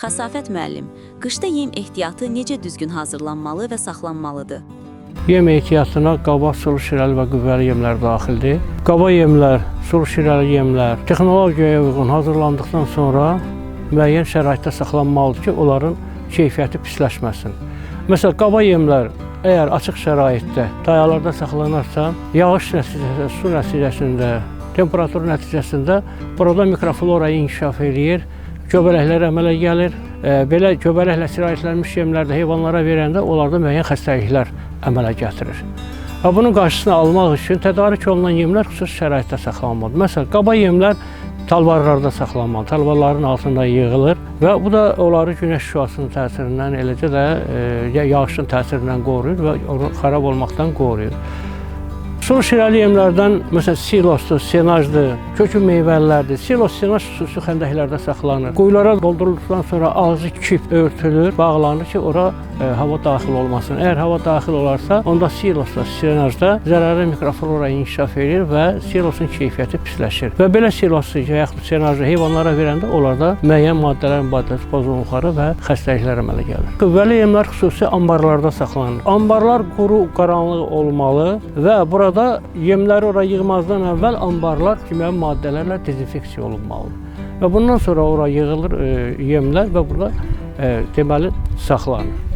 Xəsafət müəllim, qışda yem ehtiyatı necə düzgün hazırlanmalı və saxlanmalıdır? Yem ehtiyatına qaba, sulu şirəli və qüvvəli yemlər daxildir. Qaba yemlər, sulu şirəli yemlər texnologiyaya uyğun hazırlandıqdan sonra müəyyən şəraitdə saxlanmalıdır ki, onların keyfiyyəti pisləşməsin. Məsələn, qaba yemlər əgər açıq şəraitdə, dayalarda saxlanarsa, yağış nəticəsində, su nəticəsində, temperatur nəticəsində burada mikroflora inkişaf eləyir, göbələklər əmələ gəlir. Belə göbələklə sirayətlənmiş yemlərdə heyvanlara verəndə onlarda müəyyən xəstəliklər əmələ gətirir. Bunun qarşısını almaq üçün tədarik olunan yemlər xüsusi şəraitdə saxlanmalıdır. Məsələn, qaba yemlər talvarlarda saxlanmalı, talvarların altında yığılır və bu da onları günəş şüasının təsirindən, eləcə də yağışın təsirindən qoruyur və onu xarab olmaqdan qoruyur. Sulu şirəli yemlərdən, məsələn, silosdur, senajdır, kökün meyvəlilərdir. Silos, senaj xüsusi xəndəklərdə saxlanır. Quyulara doldurulduqdan sonra ağzı kip örtülür, bağlanır ki, ora hava daxil olmasın. Əgər hava daxil olarsa, onda silosda, senajda zərərli mikroflora inkişaf edir və silosun keyfiyyəti pisləşir. Və belə silosu, yaxud senajı heyvanlara verəndə onlarda müəyyən maddələrin mübadiləsiz pozğunluqları və xəstəliklər əmələ gəlir. Qüvvəli yemlər xüsusi anbarlarda saxlanılır. Anbarlar quru, qaranlıq olmalı və burada yemləri ora yığmazdan əvvəl anbarlar kimyəvi maddələrlə dezinfeksiya olunmalıdır. Və bundan sonra ora yığılır yemlər və burada deməli saxlanır.